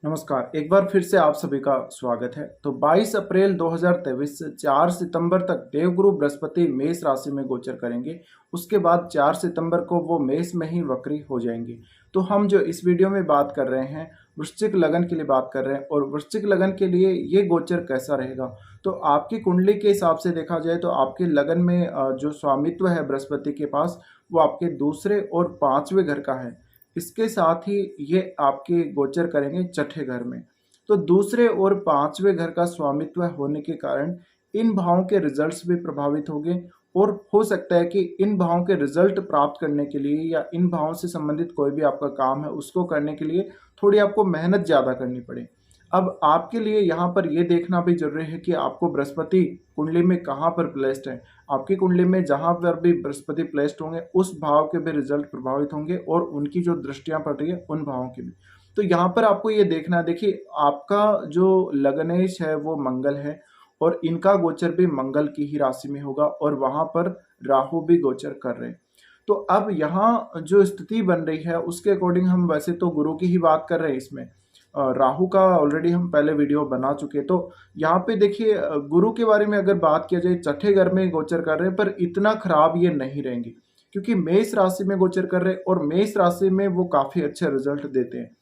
नमस्कार, एक बार फिर से आप सभी का स्वागत है। तो 22 अप्रैल 2023 से 4 सितंबर तक देवगुरु बृहस्पति मेष राशि में गोचर करेंगे। उसके बाद 4 सितंबर को वो मेष में ही वक्री हो जाएंगे। तो हम जो इस वीडियो में बात कर रहे हैं, वृश्चिक लगन के लिए बात कर रहे हैं और वृश्चिक लगन के लिए ये गोचर कैसा रहेगा। तो आपकी कुंडली के हिसाब से देखा जाए तो आपके लगन में जो स्वामित्व है बृहस्पति के पास, वो आपके दूसरे और पांचवें घर का है। इसके साथ ही ये आपके गोचर करेंगे छठे घर में। तो दूसरे और पांचवें घर का स्वामित्व होने के कारण इन भावों के रिजल्ट्स भी प्रभावित होंगे और हो सकता है कि इन भावों के रिजल्ट प्राप्त करने के लिए या इन भावों से संबंधित कोई भी आपका काम है उसको करने के लिए थोड़ी आपको मेहनत ज़्यादा करनी पड़े। अब आपके लिए यहाँ पर ये देखना भी जरूरी है कि आपको बृहस्पति कुंडली में कहाँ पर प्लेस्ड है। आपकी कुंडली में जहाँ पर भी बृहस्पति प्लेस्ड होंगे उस भाव के भी रिजल्ट प्रभावित होंगे और उनकी जो दृष्टियां पड़ रही है उन भावों की भी। तो यहाँ पर आपको ये देखना है, देखिए आपका जो लगनेश है वो मंगल है और इनका गोचर भी मंगल की ही राशि में होगा और वहां पर राहु भी गोचर कर रहे हैं। तो अब यहाँ जो स्थिति बन रही है उसके अकॉर्डिंग हम वैसे तो गुरु की ही बात कर रहे हैं इसमें। राहु का ऑलरेडी हम पहले वीडियो बना चुके हैं। तो यहाँ पे देखिए गुरु के बारे में अगर बात किया जाए, छठे घर में गोचर कर रहे हैं पर इतना खराब ये नहीं रहेंगे क्योंकि मेष राशि में गोचर कर रहे हैं और मेष राशि में वो काफी अच्छे रिजल्ट देते हैं।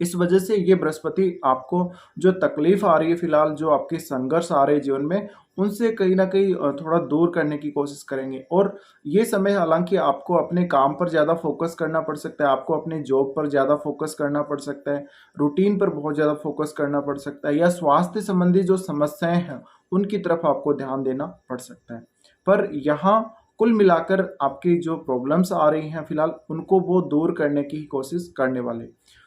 इस वजह से ये बृहस्पति आपको जो तकलीफ आ रही है फिलहाल, जो आपके संघर्ष आ रहे हैं जीवन में, उनसे कहीं ना कहीं थोड़ा दूर करने की कोशिश करेंगे। और ये समय हालांकि आपको अपने काम पर ज़्यादा फोकस करना पड़ सकता है, आपको अपने जॉब पर ज़्यादा फोकस करना पड़ सकता है, रूटीन पर बहुत ज़्यादा फोकस करना पड़ सकता है, या स्वास्थ्य संबंधी जो समस्याएं हैं उनकी तरफ आपको ध्यान देना पड़ सकता है। पर यहाँ कुल मिलाकर आपकी जो प्रॉब्लम्स आ रही हैं फिलहाल उनको वो दूर करने की कोशिश करने वाले।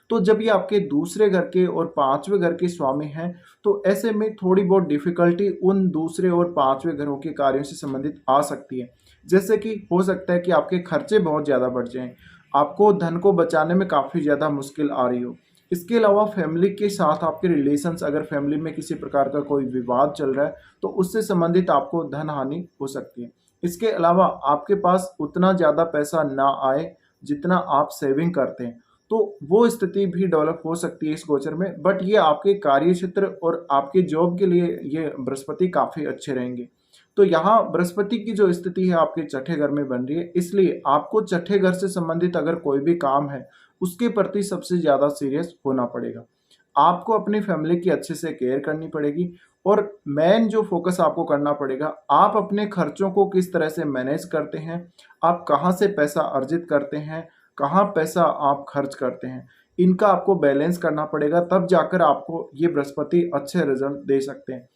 तो जब ये आपके दूसरे घर के और पांचवें घर के स्वामी हैं तो ऐसे में थोड़ी बहुत डिफिकल्टी उन दूसरे और पांचवें घरों के कार्यों से संबंधित आ सकती है। जैसे कि हो सकता है कि आपके खर्चे बहुत ज़्यादा बढ़ जाएं, आपको धन को बचाने में काफ़ी ज़्यादा मुश्किल आ रही हो। इसके अलावा फैमिली के साथ आपके रिलेशंस, अगर फैमिली में किसी प्रकार का कोई विवाद चल रहा है तो उससे संबंधित आपको धन हानि हो सकती है। इसके अलावा आपके पास उतना ज़्यादा पैसा ना आए जितना आप सेविंग करते हैं, तो वो स्थिति भी डेवलप हो सकती है इस गोचर में। बट ये आपके कार्य क्षेत्र और आपके जॉब के लिए ये बृहस्पति काफी अच्छे रहेंगे। तो यहाँ बृहस्पति की जो स्थिति है आपके छठे घर में बन रही है, इसलिए आपको छठे घर से संबंधित अगर कोई भी काम है उसके प्रति सबसे ज्यादा सीरियस होना पड़ेगा। आपको अपनी फैमिली की अच्छे से केयर करनी पड़ेगी और मेन जो फोकस आपको करना पड़ेगा, आप अपने खर्चों को किस तरह से मैनेज करते हैं, आप कहाँ से पैसा अर्जित करते हैं, कहाँ पैसा आप खर्च करते हैं, इनका आपको बैलेंस करना पड़ेगा। तब जाकर आपको ये बृहस्पति अच्छे रिजल्ट दे सकते हैं।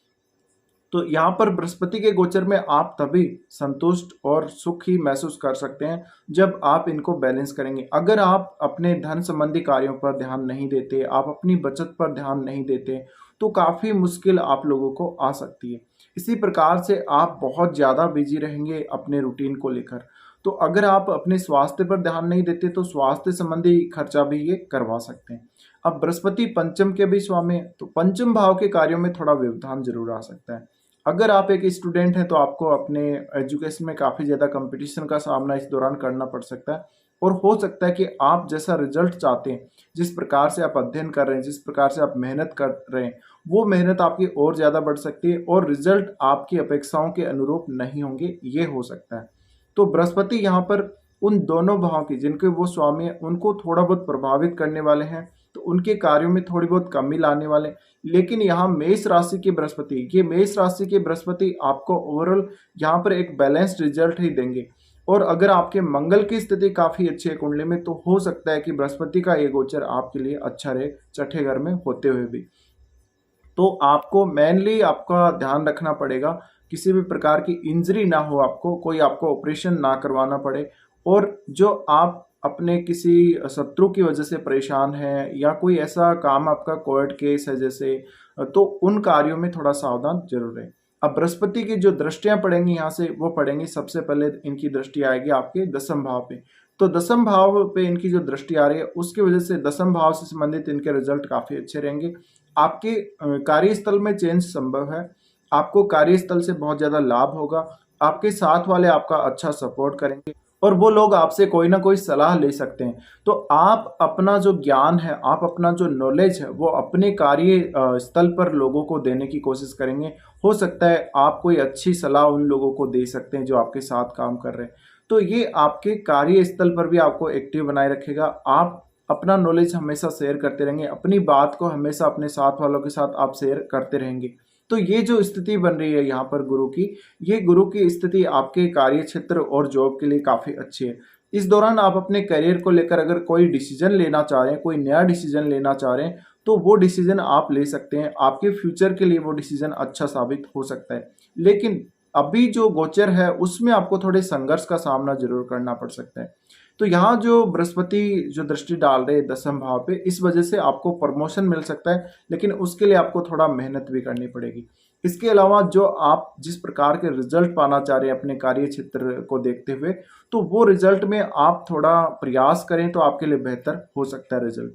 तो यहाँ पर बृहस्पति के गोचर में आप तभी संतुष्ट और सुख ही महसूस कर सकते हैं जब आप इनको बैलेंस करेंगे। अगर आप अपने धन संबंधी कार्यों पर ध्यान नहीं देते, आप अपनी बचत पर ध्यान नहीं देते, तो काफ़ी मुश्किल आप लोगों को आ सकती है। इसी प्रकार से आप बहुत ज़्यादा बिजी रहेंगे अपने रूटीन को लेकर। तो अगर आप अपने स्वास्थ्य पर ध्यान नहीं देते तो स्वास्थ्य संबंधी खर्चा भी ये करवा सकते हैं। अब बृहस्पति पंचम के भी स्वामी है तो पंचम भाव के कार्यों में थोड़ा व्यवधान जरूर आ सकता है। अगर आप एक स्टूडेंट हैं तो आपको अपने एजुकेशन में काफ़ी ज़्यादा कंपटीशन का सामना इस दौरान करना पड़ सकता है और हो सकता है कि आप जैसा रिजल्ट चाहते हैं, जिस प्रकार से आप अध्ययन कर रहे हैं, जिस प्रकार से आप मेहनत कर रहे हैं, वो मेहनत आपकी और ज़्यादा बढ़ सकती है और रिजल्ट आपकी अपेक्षाओं के अनुरूप नहीं होंगे, ये हो सकता है। तो बृहस्पति यहाँ पर उन दोनों भाव की जिनके वो स्वामी है उनको थोड़ा बहुत प्रभावित करने वाले हैं, तो उनके कार्यों में थोड़ी बहुत कमी लाने वाले। लेकिन यहाँ मेष राशि के बृहस्पति, ये मेष राशि के बृहस्पति आपको ओवरऑल यहाँ पर एक बैलेंस्ड रिजल्ट ही देंगे। और अगर आपके मंगल की स्थिति काफी अच्छी है कुंडली में तो हो सकता है कि बृहस्पति का ये गोचर आपके लिए अच्छा रहे छठे घर में होते हुए भी। तो आपको मेनली आपका ध्यान रखना पड़ेगा किसी भी प्रकार की इंजरी ना हो, आपको कोई आपको ऑपरेशन ना करवाना पड़े। और जो आप अपने किसी शत्रु की वजह से परेशान हैं या कोई ऐसा काम आपका कोर्ट केस है जैसे, तो उन कार्यों में थोड़ा सावधान जरूर रहें। अब बृहस्पति की जो दृष्टियां पड़ेंगी यहाँ से वो पड़ेंगी, सबसे पहले इनकी दृष्टि आएगी आपके दसम भाव पे। तो दसम भाव पे इनकी जो दृष्टि आ रही है उसकी वजह से दसम भाव से संबंधित इनके रिजल्ट काफी अच्छे रहेंगे। आपके कार्यस्थल में चेंज संभव है, आपको कार्यस्थल से बहुत ज्यादा लाभ होगा, आपके साथ वाले आपका अच्छा सपोर्ट करेंगे और वो लोग आपसे कोई ना कोई सलाह ले सकते हैं। तो आप अपना जो ज्ञान है, आप अपना जो नॉलेज है, वो अपने कार्य स्थल पर लोगों को देने की कोशिश करेंगे। हो सकता है आप कोई अच्छी सलाह उन लोगों को दे सकते हैं जो आपके साथ काम कर रहे हैं। तो ये आपके कार्यस्थल पर भी आपको एक्टिव बनाए रखेगा। आप अपना नॉलेज हमेशा शेयर करते रहेंगे, अपनी बात को हमेशा अपने साथ वालों के साथ आप शेयर करते रहेंगे। तो ये जो स्थिति बन रही है यहाँ पर गुरु की, ये गुरु की स्थिति आपके कार्य क्षेत्र और जॉब के लिए काफ़ी अच्छी है। इस दौरान आप अपने करियर को लेकर अगर कोई डिसीजन लेना चाह रहे हैं, कोई नया डिसीजन लेना चाह रहे हैं, तो वो डिसीजन आप ले सकते हैं। आपके फ्यूचर के लिए वो डिसीजन अच्छा साबित हो सकता है। लेकिन अभी जो गोचर है उसमें आपको थोड़े संघर्ष का सामना ज़रूर करना पड़ सकता है। तो यहाँ जो बृहस्पति जो दृष्टि डाल रहे हैं 10वें भाव पे, इस वजह से आपको प्रमोशन मिल सकता है, लेकिन उसके लिए आपको थोड़ा मेहनत भी करनी पड़ेगी। इसके अलावा जो आप जिस प्रकार के रिजल्ट पाना चाह रहे हैं अपने कार्य क्षेत्र को देखते हुए, तो वो रिजल्ट में आप थोड़ा प्रयास करें तो आपके लिए बेहतर हो सकता है रिजल्ट।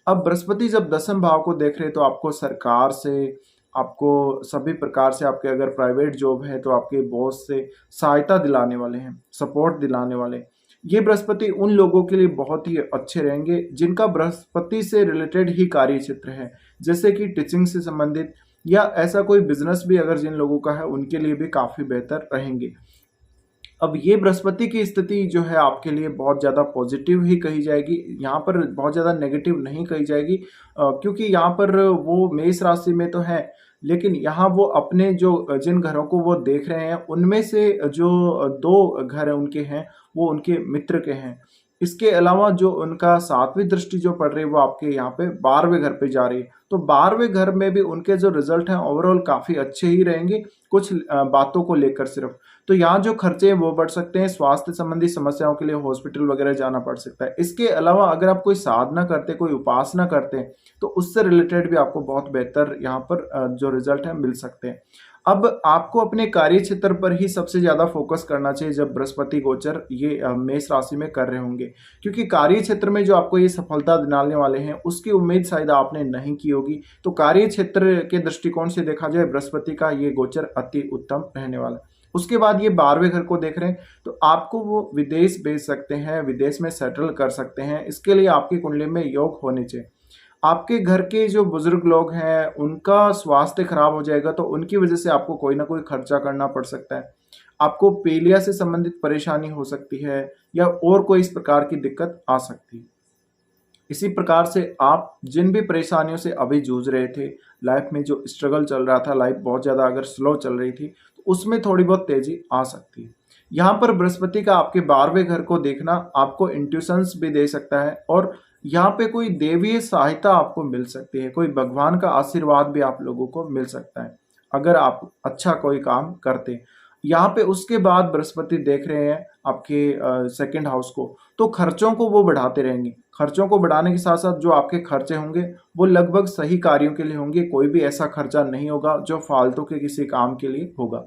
अब बृहस्पति जब 10वें भाव को देख रहे हैं तो आपको सरकार से, आपको सभी प्रकार से, आपके अगर प्राइवेट जॉब है तो आपके बॉस से सहायता दिलाने वाले हैं, सपोर्ट दिलाने वाले हैं। ये बृहस्पति उन लोगों के लिए बहुत ही अच्छे रहेंगे जिनका बृहस्पति से रिलेटेड ही कार्य क्षेत्र है, जैसे कि टीचिंग से संबंधित या ऐसा कोई बिजनेस भी अगर जिन लोगों का है उनके लिए भी काफ़ी बेहतर रहेंगे। अब ये बृहस्पति की स्थिति जो है आपके लिए बहुत ज़्यादा पॉजिटिव ही कही जाएगी, यहाँ पर बहुत ज़्यादा नेगेटिव नहीं कही जाएगी, क्योंकि यहाँ पर वो मेष राशि में तो है, लेकिन यहाँ वो अपने जो जिन घरों को वो देख रहे हैं उनमें से जो 2 घर उनके हैं, वो उनके मित्र के हैं। इसके अलावा जो उनका 7वीं दृष्टि जो पड़ रही है वो आपके यहाँ पे 12वें घर पे जा रही है। तो 12वें घर में भी उनके जो रिजल्ट हैं ओवरऑल काफ़ी अच्छे ही रहेंगे, कुछ बातों को लेकर सिर्फ। तो यहाँ जो खर्चे हैं वो बढ़ सकते हैं, स्वास्थ्य संबंधी समस्याओं के लिए हॉस्पिटल वगैरह जाना पड़ सकता है। इसके अलावा अगर आप कोई साधना करते, कोई उपासना करते हैं, तो उससे रिलेटेड भी आपको बहुत बेहतर यहाँ पर जो रिजल्ट है मिल सकते हैं। अब आपको अपने कार्य क्षेत्र पर ही सबसे ज़्यादा फोकस करना चाहिए जब बृहस्पति गोचर ये मेष राशि में कर रहे होंगे, क्योंकि कार्य क्षेत्र में जो आपको ये सफलता दिलाने वाले हैं उसकी उम्मीद शायद आपने नहीं की होगी। तो कार्य क्षेत्र के दृष्टिकोण से देखा जाए बृहस्पति का ये गोचर अति उत्तम रहने वाला है। उसके बाद ये 12वें घर को देख रहे हैं तो आपको वो विदेश भेज सकते हैं, विदेश में सेटल कर सकते हैं। इसके लिए आपकी कुंडली में योग होने चाहिए। आपके घर के जो बुजुर्ग लोग हैं उनका स्वास्थ्य खराब हो जाएगा तो उनकी वजह से आपको कोई ना कोई खर्चा करना पड़ सकता है। आपको पीलिया से संबंधित परेशानी हो सकती है या और कोई इस प्रकार की दिक्कत आ सकती है। इसी प्रकार से आप जिन भी परेशानियों से अभी जूझ रहे थे, लाइफ में जो स्ट्रगल चल रहा था, लाइफ बहुत ज़्यादा अगर स्लो चल रही थी, तो उसमें थोड़ी बहुत तेज़ी आ सकती है। यहाँ पर बृहस्पति का आपके 12वें घर को देखना आपको इंट्यूशंस भी दे सकता है और यहाँ पे कोई देवीय सहायता आपको मिल सकती है, कोई भगवान का आशीर्वाद भी आप लोगों को मिल सकता है, अगर आप अच्छा कोई काम करते हैं। यहाँ पे उसके बाद बृहस्पति देख रहे हैं आपके सेकंड हाउस को, तो खर्चों को वो बढ़ाते रहेंगे। खर्चों को बढ़ाने के साथ-साथ जो आपके खर्चे होंगे, वो लगभग सही कार्यों के लिए होंगे, कोई भी ऐसा खर्चा नहीं होगा जो फालतू के किसी काम के लिए होगा।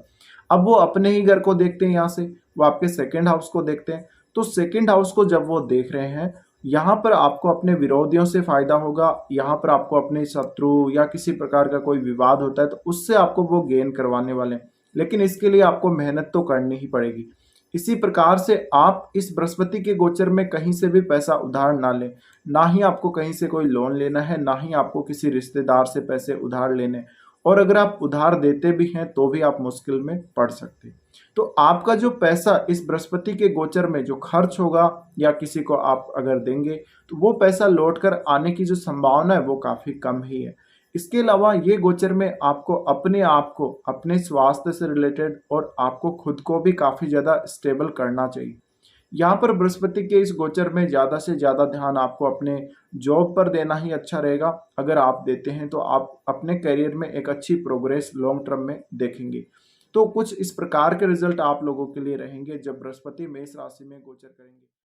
अब वो अपने ही घर को देखते हैं यहाँ से, वो आपके सेकंड हाउस को देखते हैं, तो सेकंड हाउस को जब वो देख रहे हैं, यहाँ पर आपको अपने विरोधियों से फ़ायदा होगा, यहाँ पर आपको अपने शत्रु या किसी प्रकार का कोई विवाद होता है, तो उससे आपको वो गेन करवाने वाले हैं। लेकिन इसके लिए आपको मेहनत तो करनी ही पड़ेगी। इसी प्रकार से आप इस बृहस्पति के गोचर में कहीं से भी पैसा उधार ना लें, ना ही आपको कहीं से कोई लोन लेना है, ना ही आपको किसी रिश्तेदार से पैसे उधार लेने हैं। और अगर आप उधार देते भी हैं तो भी आप मुश्किल में पड़ सकते हैं। तो आपका जो पैसा इस बृहस्पति के गोचर में जो खर्च होगा या किसी को आप अगर देंगे तो वो पैसा लौट कर आने की जो संभावना है वो काफ़ी कम ही है। इसके अलावा ये गोचर में आपको अपने आप को, अपने स्वास्थ्य से रिलेटेड और आपको खुद को भी काफ़ी ज़्यादा स्टेबल करना चाहिए। यहाँ पर बृहस्पति के इस गोचर में ज़्यादा से ज़्यादा ध्यान आपको अपने जॉब पर देना ही अच्छा रहेगा। अगर आप देते हैं तो आप अपने करियर में एक अच्छी प्रोग्रेस लॉन्ग टर्म में देखेंगे। तो कुछ इस प्रकार के रिजल्ट आप लोगों के लिए रहेंगे जब बृहस्पति मेष राशि में गोचर करेंगे।